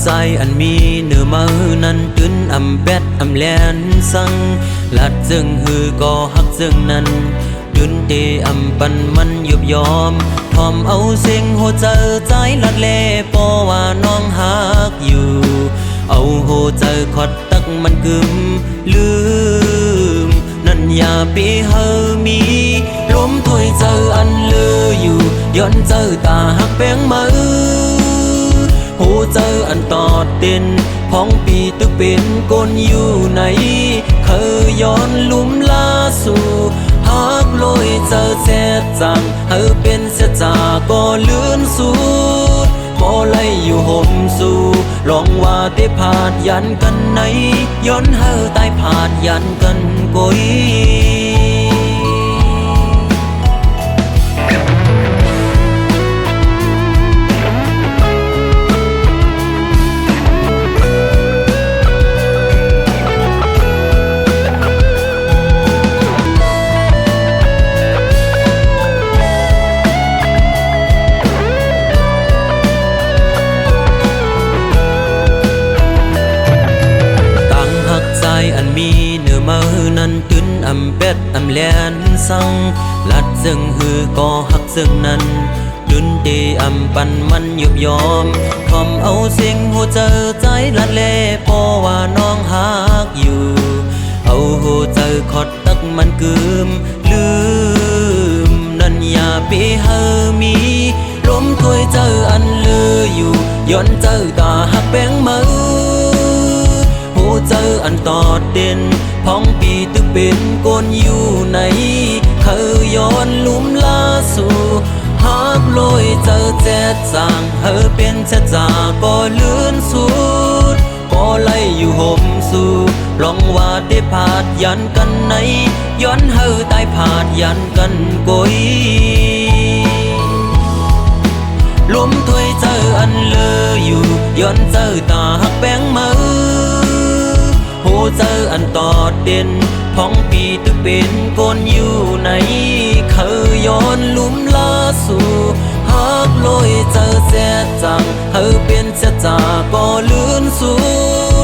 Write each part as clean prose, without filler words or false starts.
ใจอันมีเนื้อมือนั้นตึนอำแบดอำแลนสังลัดจึงฮือก็หักจึงนั้นดึนเตอำปันมันยุบยอมทอมเอาเสียงหัวใจใจลัดเล่ปอว่าน้องหักอยู่เอาหัวใจขอดตักมันกึมลืมนั่นอย่าปีเฮอมีลมถอยเจออันเลืออยู่ย้อนเจอตาหักแป้งมือหูเจออันตอดเต้นพ้องปีตึกเป็นกนอยู่ไหนเคยย้อนลุ่มลาสู่หักลอยเจอแซ่จังเฮอเป็นเสียจาก็เลื่อนสูดบ่ไล่อยู่ห่มสู่ลองว่าได้ผาดยันกันไหนย้อนเฮอตายผาดยันกันกุยอันมีเนื้อมือนั้นตึนอำเป็ดอำแลนสังลัดซึ่งฮือก็หักซึ่งนั้นดึนเตอำปันมันยุบยอมทอมเอาเสียงหัวใจใจลัดเล่ปอว่าน้องหักอยู่เอาหัวใจขอดตักมันกึมลืมนั่นอย่าปีเฮอมีลมถอยเจออันเลืออยู่ย้อนเจอตาหักแป้งมือเจออันตอดเด่นพ้องปีตึกเป็นกนอยู่ไหนเคยย้อนลุ่มลาสู่หักลอยเจอแจ๊ดจางเฮอเป็นแจ๊ดจาก็เลื่อนสูดก็ไล่อยู่ห่มสู่ลองว่าได้ผาดยันกันไหนย้อนเฮอตายผาดยันกันกุยลมถอยเจออันเลืออยู่ย้อนเจอตาหักแป้งมือหูเจออันตอดเด่นพ้องปีตึกเป็นกนอยู่ไหนเคยย้อนลุ่มลาสู่หักลอยเจอแซ่จังเฮอเป็นแซ่จาก็เลื่อนสู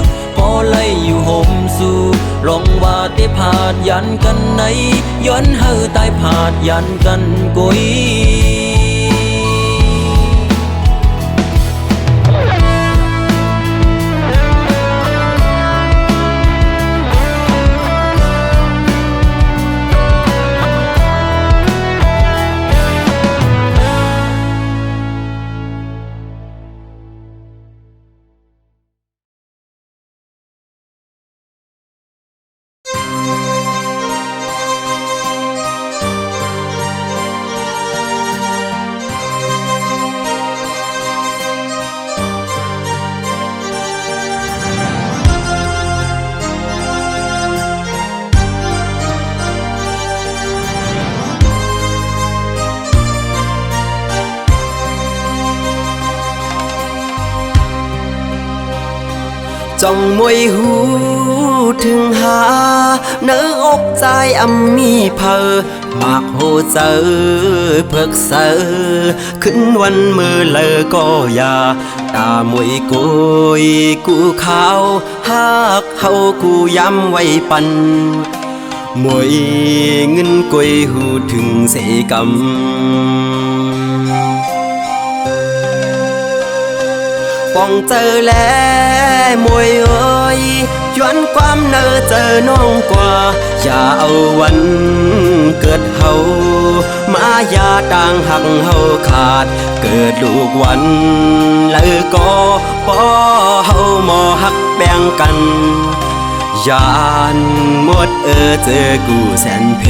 ดพอไล่อยู่ห่มสู่ลองว่าได้ผาดยันกันไหนย้อนเฮอตายผาดยันกันกุยจ้องมวยหูถึงหาเนื้ออกใจมีเพอปากโหเจอเพิกเสอขึ้นวันมือเลอก็อย่าตามวยกุยกูขาวหักเฮากูย้ำไว้ปันมวยเงินกุยหูถึงเสกำป้องเจอแล้วมวยเอ้ยย้อนความเนอเจอน้องกว่าอย่าเอาวันเกิดเฮามาอย่าต่างหักเฮาขาดเกิดลูกวันแล้วก็พอเฮาหมอหักแบ่งกันยานหมดเจอกูแสนเพ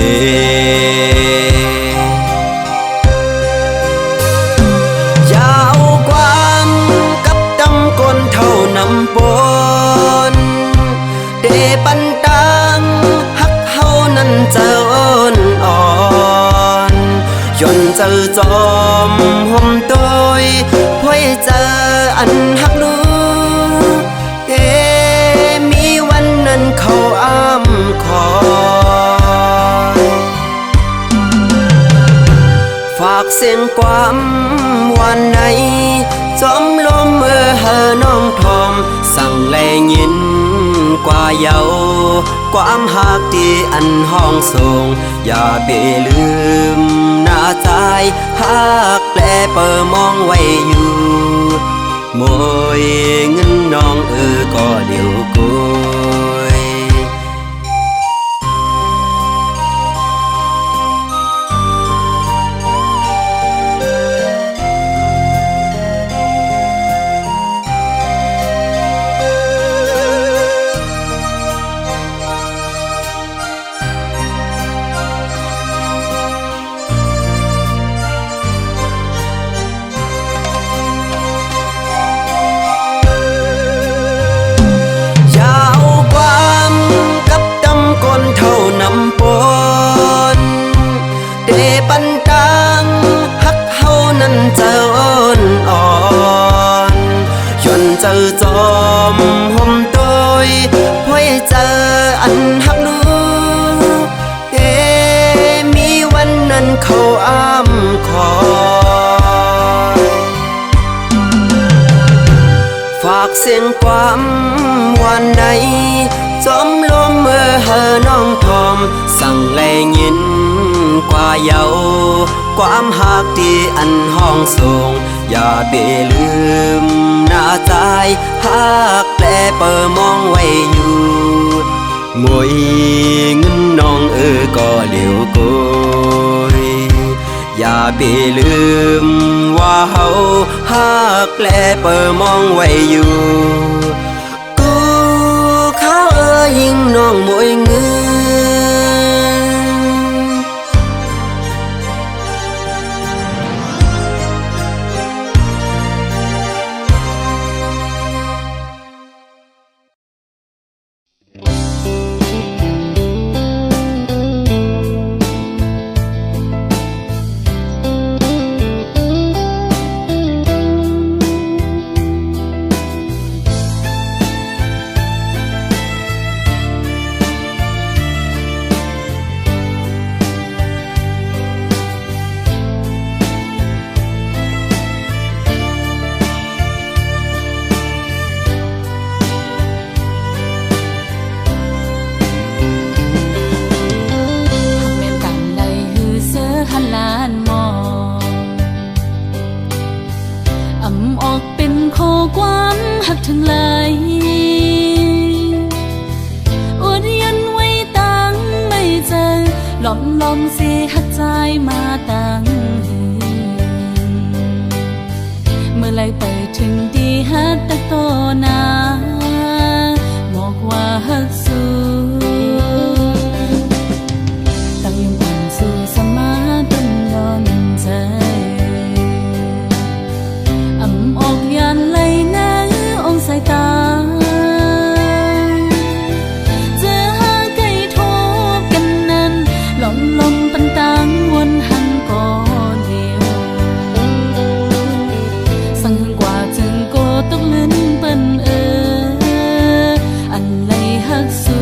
นำปนเดปันตังหักเฮานั้นเจออ่อนย้อนเจอจอมห่มโดยพ่อยเจออันหักลูมีวันนั้นเขาอ้ำคอยฝากเสียงความวันไหนจอมลม เมื่อเฮอน้องทอมสั่งแลยินกว่าเยาความหักที่อันห้องส่งอย่าไปลืมหน้าใจหักแปลเปิดมองไว้อยู่มวยเงินน้องก็เดียวกุยปันตังฮักเฮานั้นเจออ่อนจนเจอจอมห่มตัวพ่อยเจออันฮักลูมีวันนั้นเขาอ้ำคอยฝากเสียงความวันใดจอมลมเมื่อเฮอน้องทอมสั่งแลยินกว่าเยาความหักที่อันห้องส่งอย่าไปลืมหน้าใจหักแปลเปิดมองไว้อยู่มวยเงินน้องก็เหลียวกุยอย่าไปลืมว่าเฮาหักแปลเปิดมองไว้อยู่กูเขายิ่งน้องมวยเงินทั้งหลายอดยันไว้ตั้งไม่เจอหลอมเสียหักใจมาตั้งเมื่อไรไปถึงดีฮัดตะโตนาบอกว่าฮักสู้ตั้งยังอ่อนสู้สมาต้นยอนใจออกยันไหลนะสายตาเจอหาไก่ทบกันนั้นลมปันตังวนหังก่อเดียวสั่งหึงกว่าจึงโกตกลื่นเปิ้นอันไหลหักสู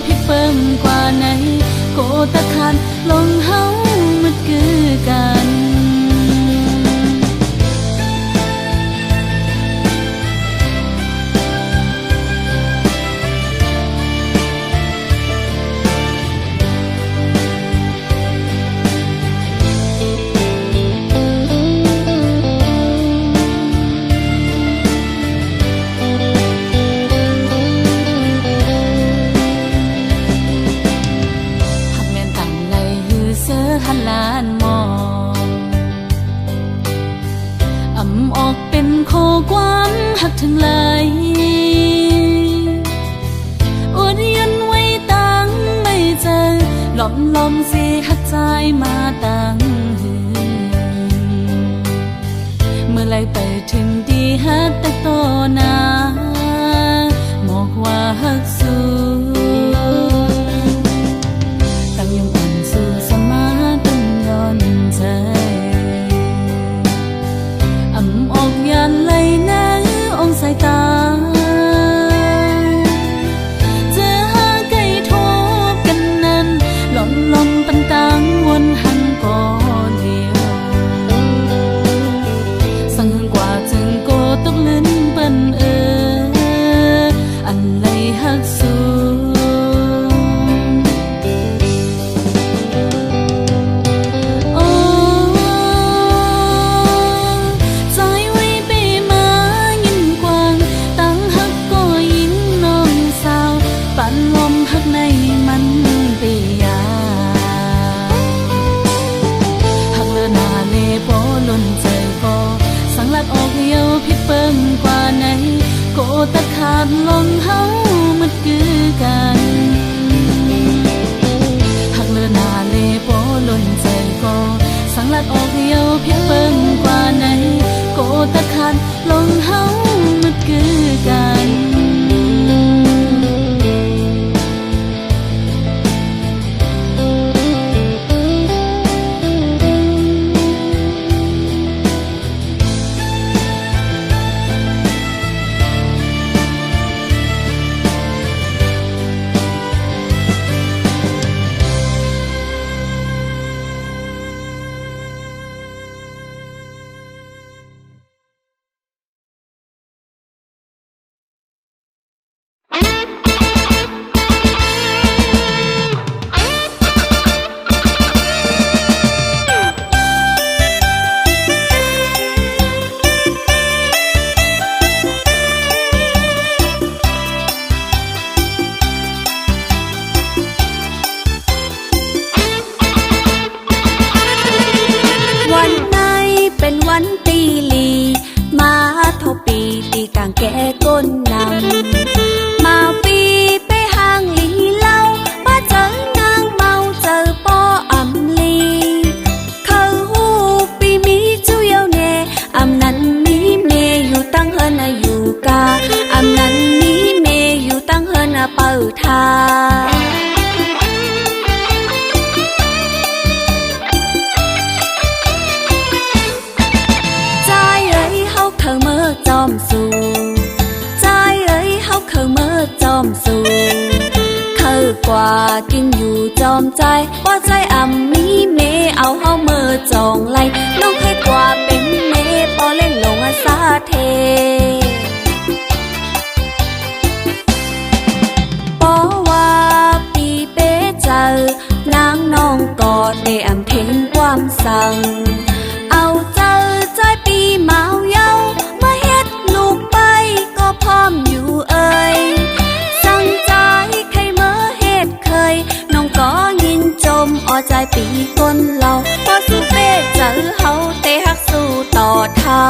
พิดเปิงกว่าไหนโกตะคันลงเฮามันคือกันหักทั้งหลายอดยันไว้ตั้งไม่เจอหลอมเสียหักใจมาตั้งเมื่อไรไปถึงดีฮัดตะโตนาบอกว่าฮักสู้ ตะคันลงเฮามันคือกันวันไหนเป็นวันตีลีมาเท่าปีตีกลางแก่ก้นนำมาปีไปห้างลีเล่าป้าเจอนางเมาเจอป้ออำลีเขาหูปีมีจุเยาเนอำนั้นมีเมอยู่ตั้งเฮินอยู่กาอำนั้นมีเมอยู่ตั้งเฮินเปิดทาจอมสูใจเอ้ยเฮาเคยเมื่อจอมสูเคยกว่ากินอยู่จอมใจว่าใจอ่ำมีเมเอาเฮาเมื่อจองไล่น้องเคยกว่าเป็นเมปอเล่นลงอาสาเทปอว่าปีเป้เจอนางน้องกอดได้อ่ำเพลงความสั่งเอาเจอใจปีเมาเย้าพร้อมอยู่เอ่ยสั่งใจใครเมื่อเหตุเคยน้องก็ยินจมอใจปีก้นเราพอสู้เป้เจอเฮาเตะฮักสู้ต่อเท่า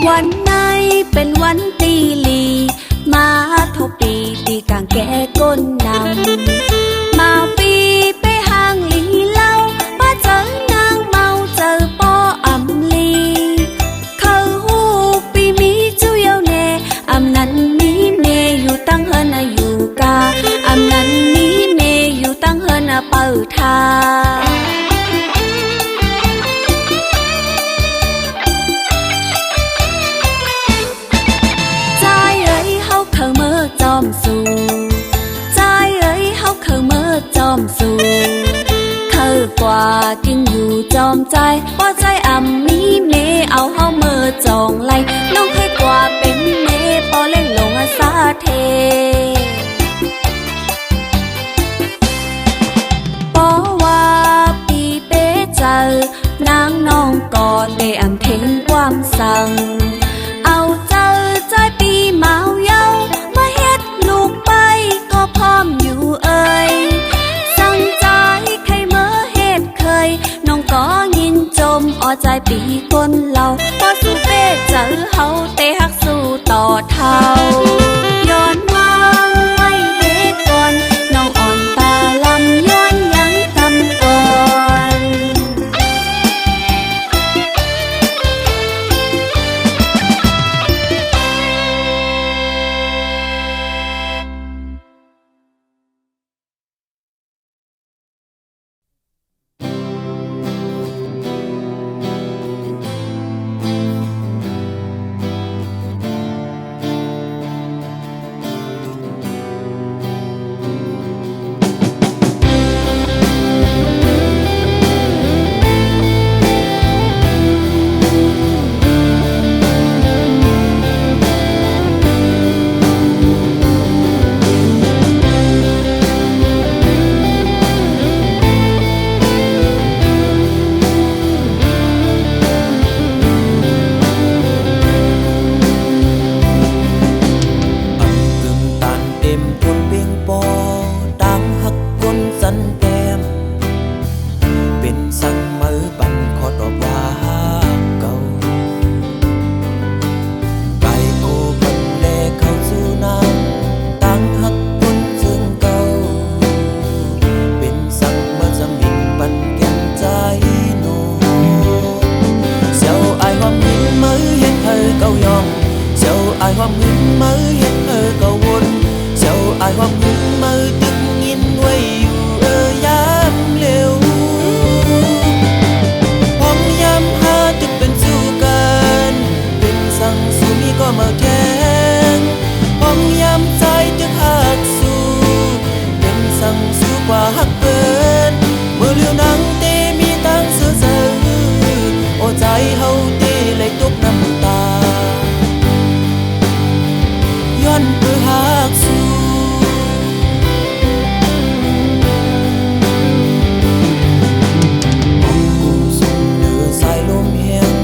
วันไหนเป็นวันตีลีมาเท่าปีตีกลางแก่ก้นนำมาปีไปห้างลีเล่าป้าเจอนางเมาเจอป้ออำลีเขาหูปีมีจุเยาเนอำนั้นมีเมอยู่ตั้งเฮินอยู่กาอำนั้นมีเมอยู่ตั้งเฮินเปิดทาจอมสูใจเอ้ยเฮาเคยเมื่อจอมสูเคยกว่ากินอยู่จอมใจว่าใจอ่ำมีเมเอาเฮาเมื่อจองไล่น้องเคยกว่าเป็นเมปอเล่นลงอาสาเทปอว่าปีเป้เจอนางน้องกอดได้อ่ำเพลงความสั่งเอาเจอใจปีเมาเย้าพร้อมอยู่เอ่ยสั่งใจใครเมื่อเหตุเคยน้องก็ยินจมอใจปีก้นเราพอสู้เป้เจอเฮาเตะฮักสู้ต่อเท่าย้อนวางไม่เหตุก่อนน้องอ่อนตาลำย้อนยังกำก่อน อายความหึงมาตึกยินไว้อยู่ยามเร็วพร้อมยามหาตึกเป็นสู้กันเป็นสั่งสู้มีก็มาแข่งพร้อมยามใจตึกหักสู้เป็นสั่งสู้กว่าหักเปินเมื่อเลี้ยวนังเตมีตั้งเสือเสือโอ้ใจเฮาเตเลยตกน้ำตาย้อนเพื่อหักสู้มองกุมสุมเหนือสายลมแห้ง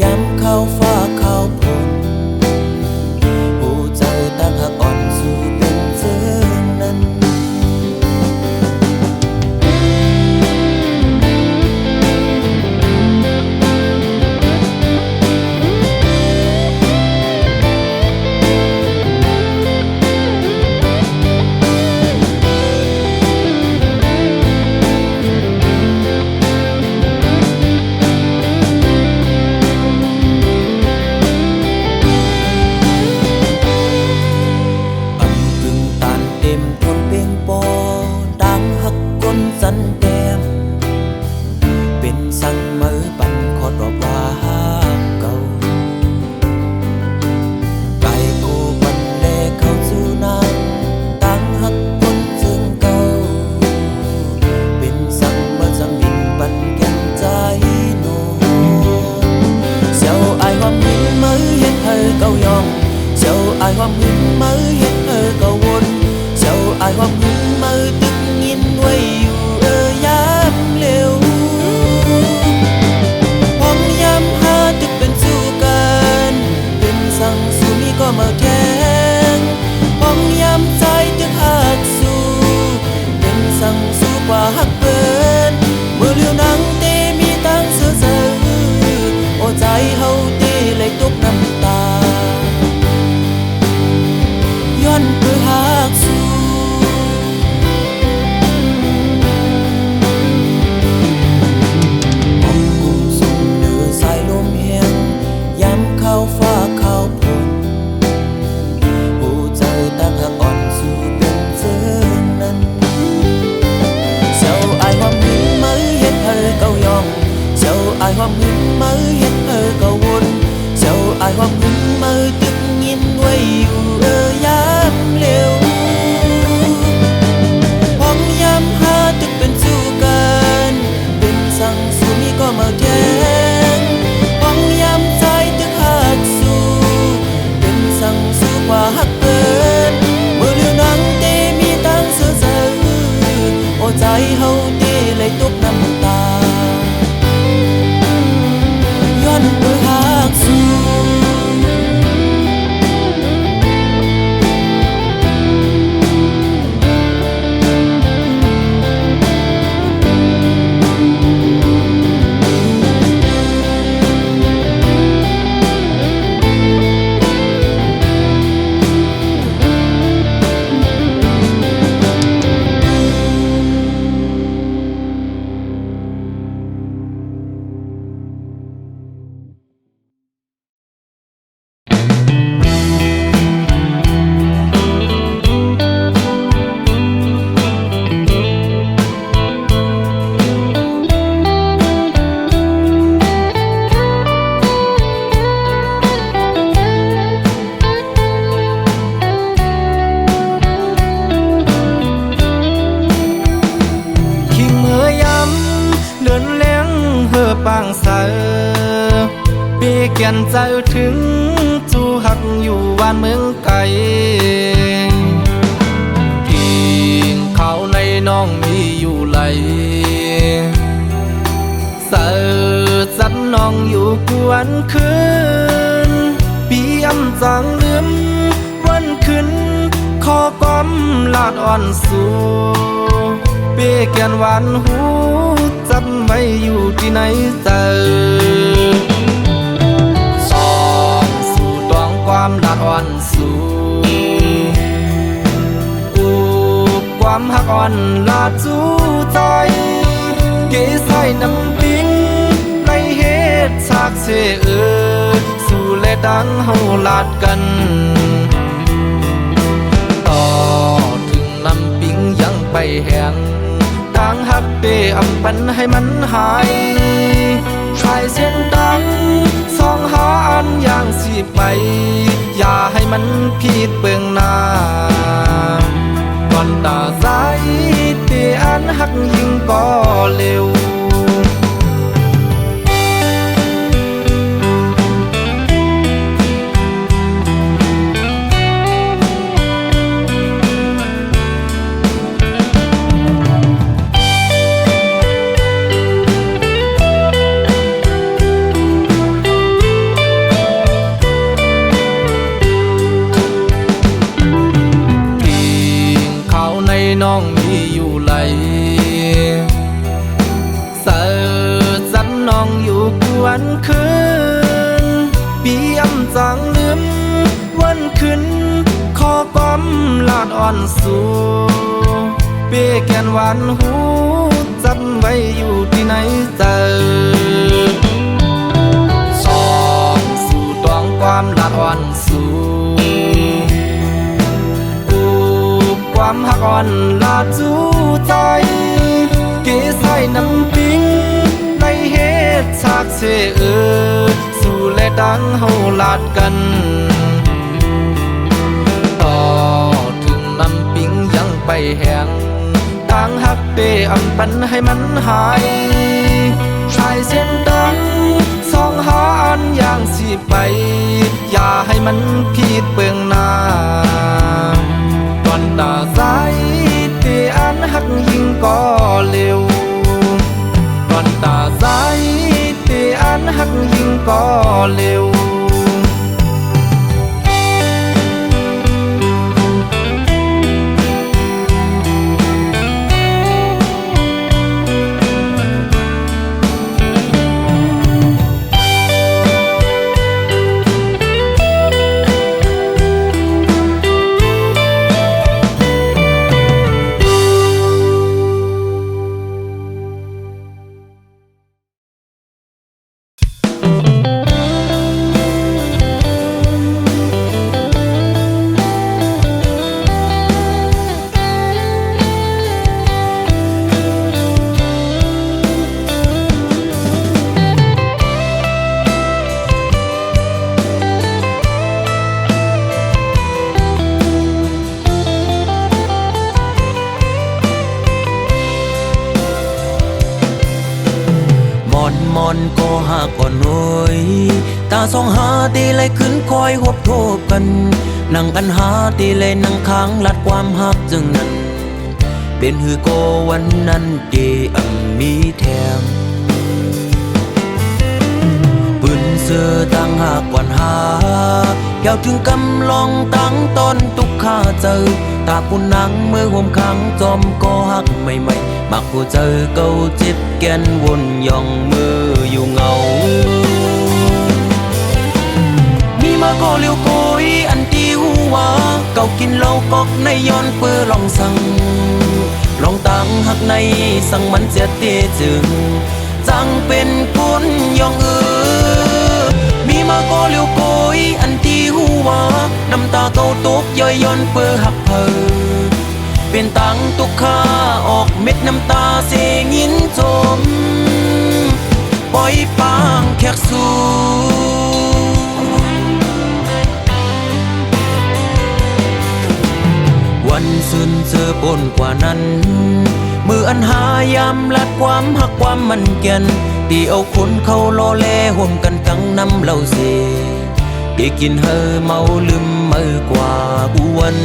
ย้ำเข้าฟ้าเข้าฝนผู้เจอตั้งหักอ่อนสู่เป็นเสือนั้นสันแก้มเป็นสั่งมือปั่นขอดอกว่าเก่าไก่กูปันเลเข้าสู่นางตั้งหักคนซึ่งเก่าเป็นสั่งมือสังบินปั่นแก้มใจโนเสียวอายความหึงมือเห็นเธอเก่ายองเสียวอายความหึงมือเห็นเธอเก่าวนเสียวอายความหึงมือตึกยินไว้อยู่ยามเร็วพร้อมยามหาตึกเป็นสู้กันเป็นสั่งสู้มีก็มาแข่งพร้อมยามใจตึกหักสู้เป็นสั่งสู้กว่าหักเปินเมื่อเลี้ยวนังเตมีตั้งเสือเสือโอ้ใจเฮาเตเลยตกน้ำตาย้อนเพื่อหักสู้ฟ้าเข้าฝนผู้เจอตั้งหักอ่อนสู่เป็นเสือนั้นเจ้าอายความหึงมือเห็นเธอเก่ายองเจ้าอายความหึงมือเห็นเธอเก่าวนเจ้าอายความหึงมือตึกยินไว้อยู่ยามเร็วพร้อมยามหาตึกเป็นสู้กันเป็นสั่งสู้มีก็มาแข่งพร้อมยามใจตึกหักสู้เป็นสั่งสู้กว่าหักเปินเมื่อเลี้ยวนังเตมีตั้งเสือเสือโอ้ใจเฮาเตเลยตกน้ำตาย้อนเพื่อหักสู้ปางเสอปีเกียนใจถึงจูหักอยู่บ้านเมืองไกลกินข้าวในน้องมีอยู่ไหลเสอจัดน้องอยู่กวนคืนปีอำจางลืมวันคืนขอก้มลาดอ่อนสู่เปีเกียนหวานหูจำไว้อยู่ที่ไหนเจอสองสู่ตวงความลาดอ่อนสู่กูความหักอ่อนลาดจูใจเกใส่น้ำปิ้งในเหตุฉากเสสู่และดังเฮาลาดกันต่อ อำปันให้มันหายชายเส้นตังสองหาอันอย่างสิไปอย่าให้มันผิดเปลืองหน้าก่อนตาสายเตียอันหักยิ่งก็เร็วน้องมีอยู่ไหลเสิร์สันน้องอยู่กวนคืนปีอำจังลืมวันขึ้นขอก้อมลาดอ่อนสู่เปียแกนหวานหูจำไว้อยู่ที่ไหนเจอสองสู่ตองความลาดอ่อนสู่ความหักอ่อนลาจูใจเกใส่น้ำปิ้งในเหตุฉากเสสู่และดังเฮาลาดกันต่อถึงน้ำปิ้งยังไปแห้งต่างหักเตอำปันให้มันหายชายเส้นดังสองหาอันอย่างสิไปอย่าให้มันผิดเปลืองหน้าก่อนตาสายเตียอันหักยิ่งก็เร็วก่อนตาสายเตียอันหักยิ่งก็เร็วมอนก็หาก่อนหน่อยตาสองหาตีเลยขึ้นคอยหบโทบกันนั่งกันหาตีเลยนั่งค้างลัดความหักจึงนั้นเป็นหือโกวันนั้นเดมีแถมปืนเสือตั้งหากก่อนหาเยาวถึงกำลองตั้งตอนตุกข้าเจอตาผู้นังเมื่อห่มขังจอมก็หักใหม่ๆมักผู้เจอเก่าเจ็บแกนวนย่องมืออยู่เงามีมาก็เลี้ยวโกยอันตีหัวเก่ากินเหล้ากอกในย้อนเปื้อลองสั่งลองตั้งหักในสั่งมันเสียเตจึงจังเป็นคนย่องมีมาก็เลี้ยวโกยอันตีหัวน้ำตาเก่าตกย่อยย้อนเปื้อหักเพอเป็นตังตุกข้าออกเม็ดน้ำตาเสียงินจมปล่อยปางแขกสู่วันซื่นเจอปนกว่านั้นมืออันหายามลัดความหักความมันเกียนตีเอาคนเขาโลเลห่มกันตั้งน้ำเหล้าเสตีกินเฮอเมาลืมมือกว่าอ้วน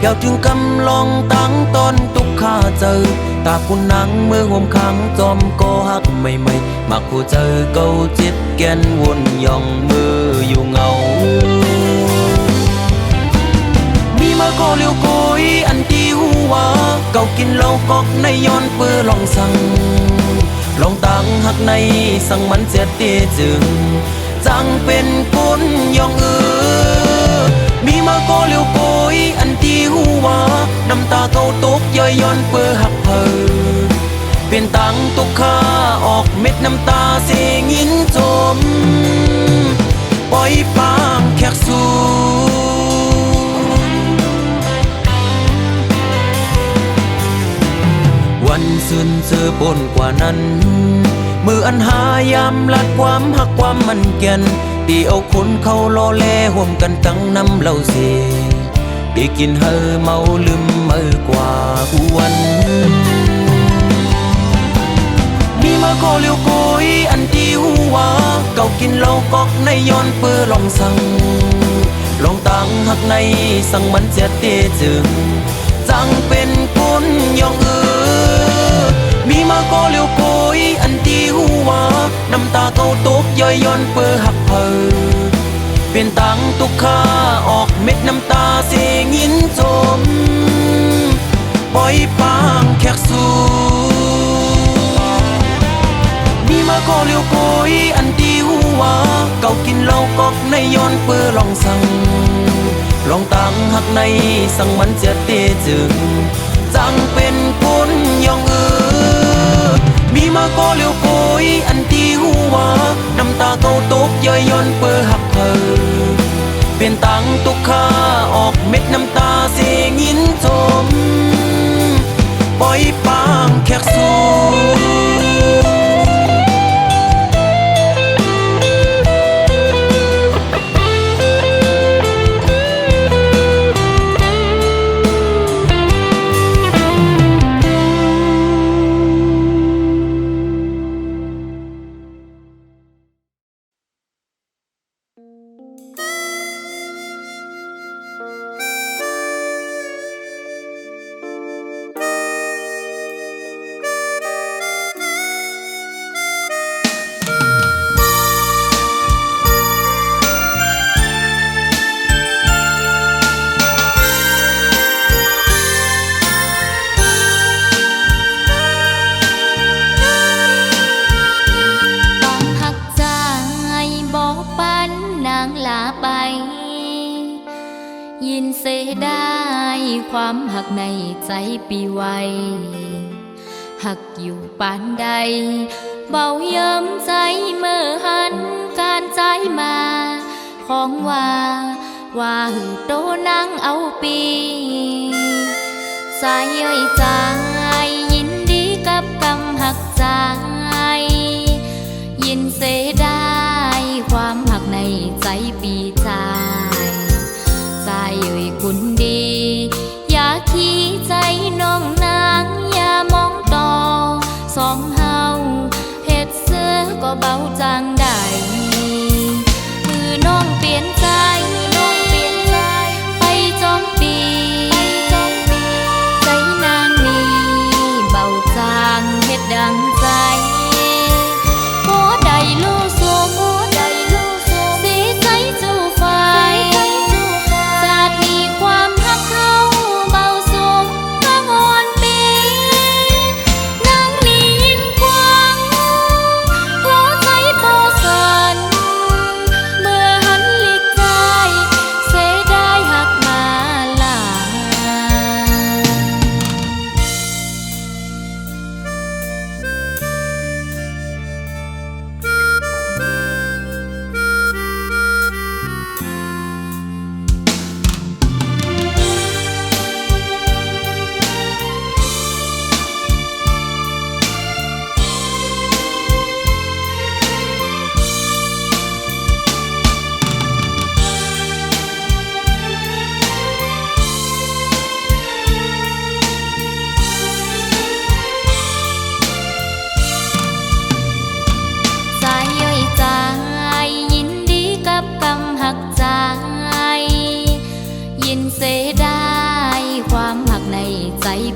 เยาวถึงกำลองตั้งตอนตุกข้าเจอตาผู้นังเมื่อห่มขังจอมก็หักใหม่ๆมักผู้เจอเก่าเจ็บแกนวนย่องมืออยู่เงามีมาก็เลี้ยวโกยอันตีหัว กินเหล้ากอกในย้อนเปื้อลองสั่งลองตังหักในสั่งมันเสียตีจึงจังเป็นกุนยองมีมาโกเลียวโกยอันที่หัวน้ำตาเขาตกย่อยย้อนเปื้อหักเพอเปลี่ยนตังตุกข้าออกเม็ดน้ำตาเสียงินจมปล่อยปางแขกสู่วันซื่นเจอปนกว่านั้นมืออันหายามลัดความหักความมันเกียนตีเอาคนเข้าล้อแลห่วมกันตั้งน้ำเหล้าเสียตีกินเฮอเมาลืมมือกว่าวันมีมาโกเลียวโกยอันที่หัวเก่ากินเหล้ากอกในย้อนเปื้อลองสั่งลองตังหักในสั่งมันเสียเตจึงจังเป็นกุนยองมีมาโกเลียวโกยอันที่หัวน้ำตาเขาตกย่อยย้อนเปื้อหักเพอเปลี่ยนตังตุกข้าออกเม็ดน้ำตาเสียงินจมปล่อยปางแขกสู่มีมาโกเลียวโกยอันที่หัวเก่ากินเหล้ากอกในย้อนเปื้อลองสั่งลองตังหักในสั่งมันเสียเตจึงจังเป็นกุนยองมีมาโกเลียวโกยอันที่หัวน้ำตาเขาตกย่อยย้อนเปื้อหักเพอเปลี่ยนตังตุกข้าออกเม็ดน้ำตาเสียงินจมปล่อยปางแขกสู่ยินเสียได้ความหักในใจปีไวหักอยู่ปานใดเบาเยิ้มใจเมื่อหันการใจมาของว่าหือโตนั่งเอาปีสายย่อยใจยินดีกับกำหักใจยินเสียได้ความหักในใจปีใจใจเอ่ยคุณดีอย่าขี้ใจน้องนางอย่ามองต่อสองเฮาเฮ็ดเสือก็เบาจางได้คือน้องเปลี่ยนใจไปจอมปีใจนางนี้เบาจางเฮ็ดดังใจโอ้ได้รู้สูงสีใจจูฟ้า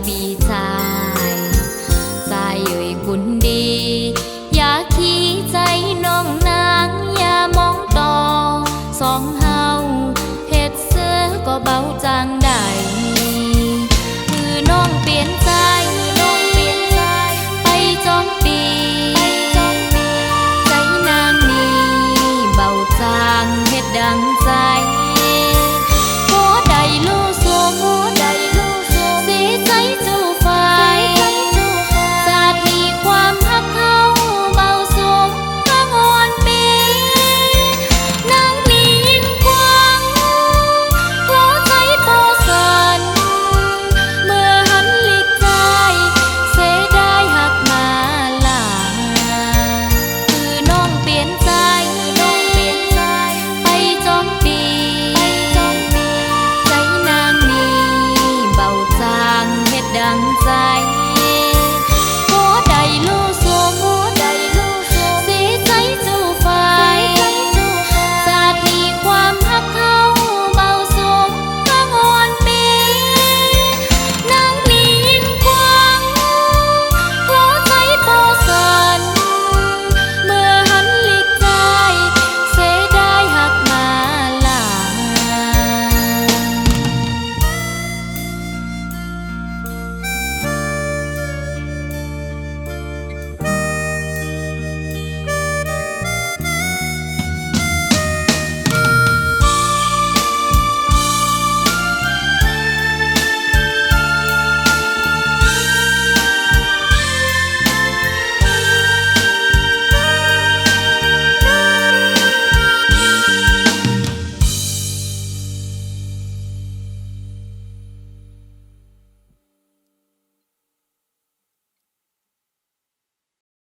ปีชายใจเอ่ยคุณดีอย่าขี้ใจน้องนางอย่ามองต่อสองเฮาเฮ็ดเสือก็เบาจางได้คือน้องเปลี่ยนใจ ฮ็ดดังใจ